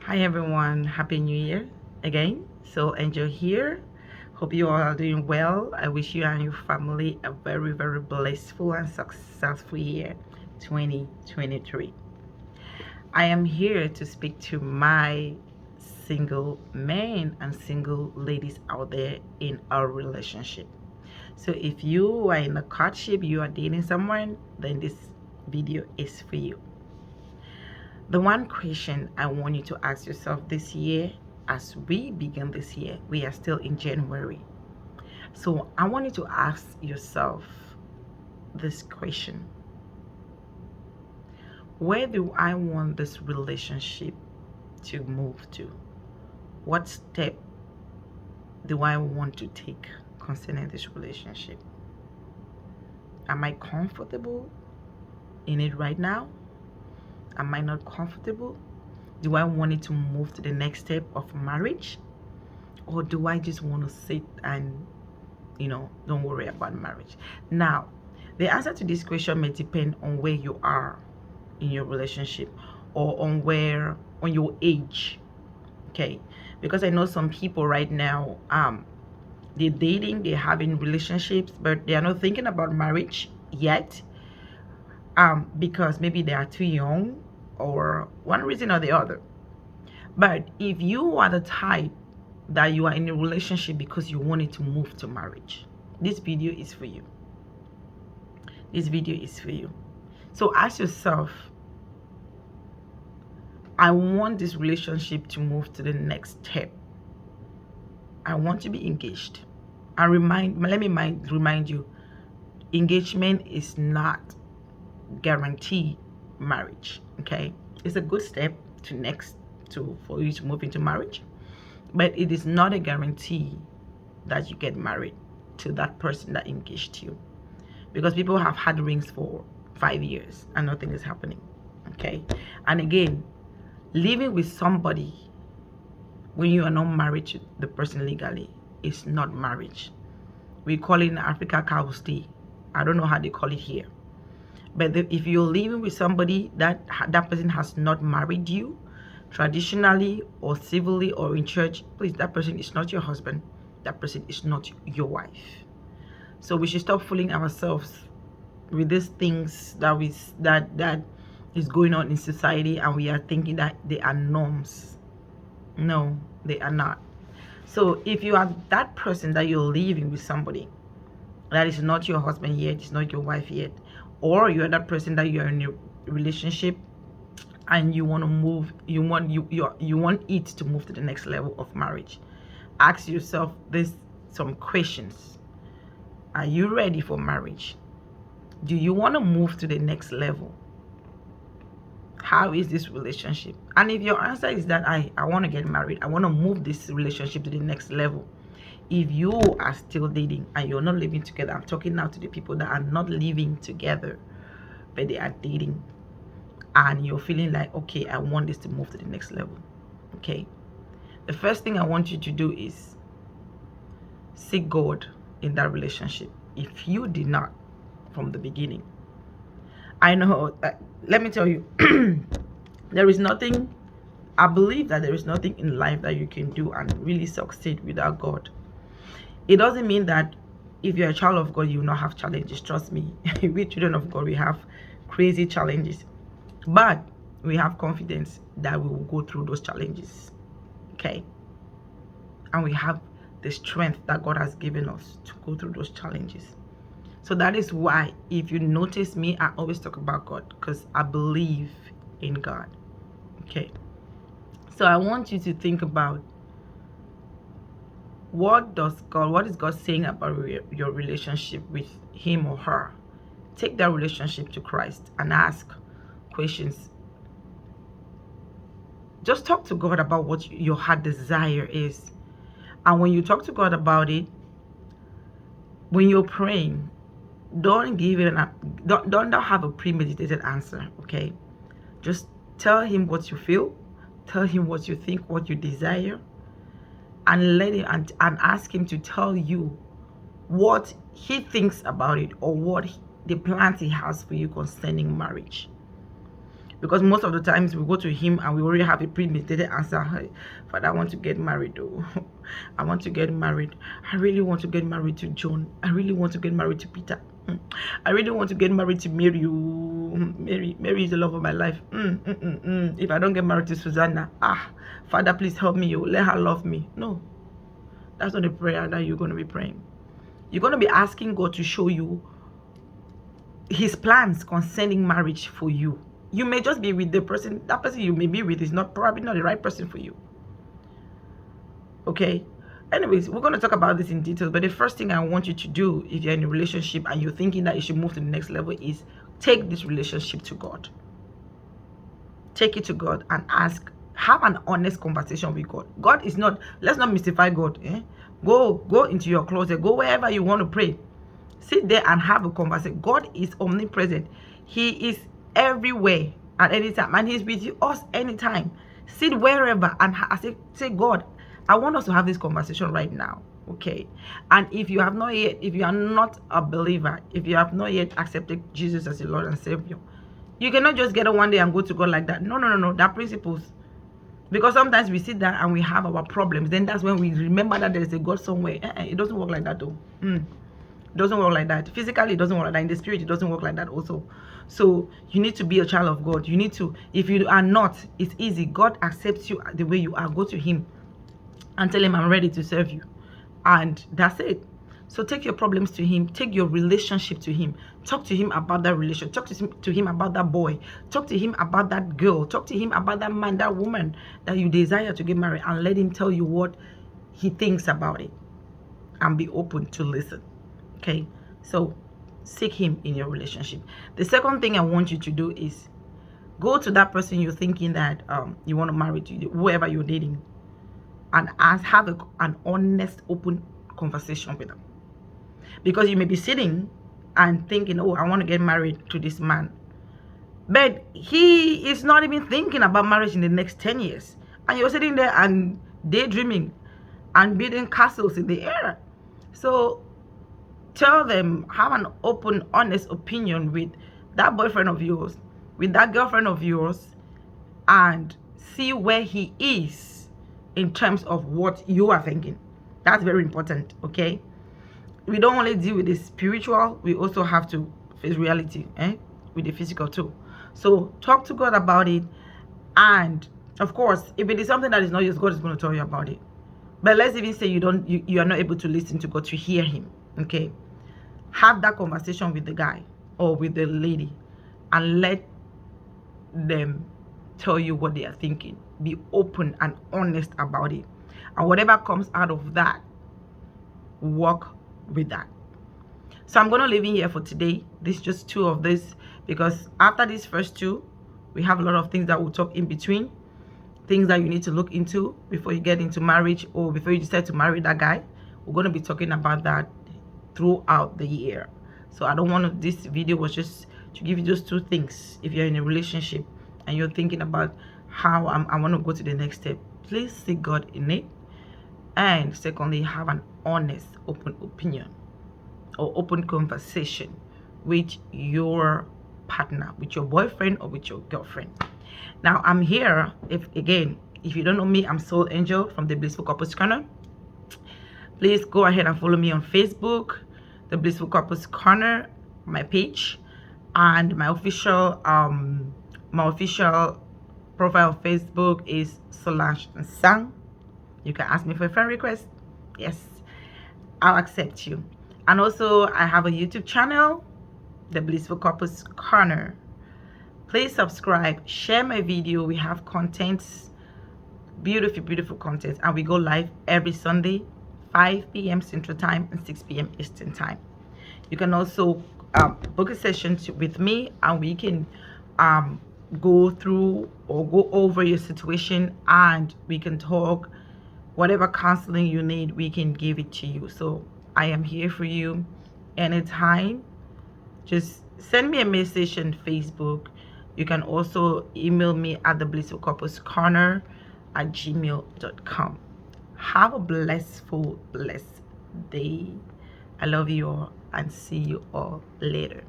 Hi everyone, Happy New Year again. So enjoy here. Hope you all are doing well. I wish you and your family a very, very blissful and successful year 2023. I am here to speak to my single men and single ladies out there in our relationship. So if you are in a courtship, you are dating someone, then this video is for you. The one question I want you to ask yourself this year, as we begin this year, we are still in January. So I want you to ask yourself this question: where do I want this relationship to move to? What step do I want to take concerning this relationship? Am I comfortable in it right now? Am I not comfortable? Do I want it to move to the next step of marriage? Or do I just want to sit and, don't worry about marriage? Now, the answer to this question may depend on where you are in your relationship or on your age. Okay. Because I know some people right now, they're dating, they're having relationships, but they are not thinking about marriage yet. Because maybe they are too young or one reason or the other. But if you are the type that you are in a relationship because you wanted to move to marriage, this video is for you. This video is for you. So ask yourself, I want this relationship to move to the next step. I want to be engaged. And remind you, engagement is not guaranteed marriage. Okay, it's a good step for you to move into marriage, but it is not a guarantee that you get married to that person that engaged you, because people have had rings for 5 years and nothing is happening. Okay, and again, living with somebody when you are not married to the person legally is not marriage. We call it in Africa cow stay. I don't know how they call it here. But if you're living with somebody that person has not married you, traditionally or civilly or in church, please, that person is not your husband. That person is not your wife. So we should stop fooling ourselves with these things that is going on in society, and we are thinking that they are norms. No, they are not. So if you are that person that you're living with somebody that is not your husband yet, it's not your wife yet, or you're that person that you're in a relationship and you want to move, you want it to move to the next level of marriage, ask yourself some questions. Are you ready for marriage? Do you want to move to the next level? How is this relationship? And if your answer is that I want to get married, I want to move this relationship to the next level. If you are still dating and you're not living together, I'm talking now to the people that are not living together, but they are dating, and you're feeling like, okay, I want this to move to the next level. Okay, the first thing I want you to do is seek God in that relationship. If you did not from the beginning, I know, let me tell you, there is nothing, I believe that there is nothing in life that you can do and really succeed without God. It doesn't mean that if you're a child of God, you will not have challenges. Trust me, we children of God, we have crazy challenges. But we have confidence that we will go through those challenges. Okay? And we have the strength that God has given us to go through those challenges. So that is why, if you notice me, I always talk about God, because I believe in God. Okay? So I want you to think about, what is God saying about your relationship with him or her? Take that relationship to Christ and ask questions. Just talk to God about what your heart desire is. And when you talk to God about it, when you're praying, don't have a premeditated answer. Okay, just tell him what you feel, tell him what you think, what you desire, and let him and ask him to tell you what he thinks about it, or what the plans he has for you concerning marriage. Because most of the times we go to him and we already have a premeditated answer. Hey, Father, I want to get married though. I want to get married. I really want to get married to John. I really want to get married to Peter. I really want to get married to Mary. Mary is the love of my life. If I don't get married to Susanna, Father, please help me. Let her love me. No, that's not the prayer that you're going to be praying. You're going to be asking God to show you his plans concerning marriage for you. You may just be with the person, that person you may be with is probably not the right person for you. Okay? Anyways, we're going to talk about this in detail, but the first thing I want you to do if you're in a relationship and you're thinking that you should move to the next level is take this relationship to God. Take it to God and have an honest conversation with God. God is not, let's not mystify God. Go into your closet, go wherever you want to pray. Sit there and have a conversation. God is omnipresent. He is everywhere at any time, and he's with us anytime. Sit wherever and say, God, I want us to have this conversation right now. Okay? And if you are not a believer, if you have not yet accepted Jesus as your Lord and Savior, you cannot just get up one day and go to God like that. No. There are principles. Because sometimes we sit there and we have our problems. Then that's when we remember that there is a God somewhere. It doesn't work like that though. It doesn't work like that. Physically, it doesn't work like that. In the spirit, it doesn't work like that also. So you need to be a child of God. You need to, if you are not, it's easy. God accepts you the way you are. Go to him and tell him, I'm ready to serve you. And that's it. So take your problems to him. Take your relationship to him. Talk to him about that relationship. Talk to him about that boy. Talk to him about that girl. Talk to him about that man, that woman that you desire to get married, and let him tell you what he thinks about it. And be open to listen. Okay? So seek him in your relationship. The second thing I want you to do is go to that person you're thinking that you want to marry, to whoever you're dating, and have an honest, open conversation with them. Because you may be sitting and thinking, oh, I want to get married to this man, but he is not even thinking about marriage in the next 10 years, and you're sitting there and daydreaming and building castles in the air. So tell them, have an open, honest opinion with that boyfriend of yours, with that girlfriend of yours, and see where he is in terms of what you are thinking. That's very important. Okay? We don't only deal with the spiritual, we also have to face reality with the physical too. So talk to God about it. And of course, if it is something that is not yours, God is going to tell you about it. But let's even say you are not able to listen to God, to hear him. Okay? Have that conversation with the guy or with the lady and let them tell you what they are thinking. Be open and honest about it. And whatever comes out of that, work with that. So I'm going to leave in here for today. This is just two of this, because after these first two, we have a lot of things that we'll talk in between. Things that you need to look into before you get into marriage or before you decide to marry that guy. We're going to be talking about that throughout the year. So I don't want to, this video was just to give you those two things. If you're in a relationship and you're thinking about how I want to go to the next step, please seek God in it. And secondly, have an honest, open opinion or open conversation with your partner, with your boyfriend or with your girlfriend. Now, I'm here, if you don't know me, I'm Soul Angel from the Blissful Couples Corner. Please go ahead and follow me on Facebook, the Blissful Couples Corner, my page, and my official profile on Facebook is Solange Sang. You can ask me for a friend request. Yes, I'll accept you. And also, I have a YouTube channel, the Blissful Couples Corner. Please subscribe, share my video. We have contents, beautiful contents, and we go live every Sunday, 5 p.m. Central Time and 6 p.m. Eastern Time. You can also book a session with me, and we can go through or go over your situation, and we can talk. Whatever counseling you need, we can give it to you. So I am here for you anytime. Just send me a message on Facebook. You can also email me at theblissfulcouplescorner@gmail.com. Have a blessed day. I love you all and see you all later.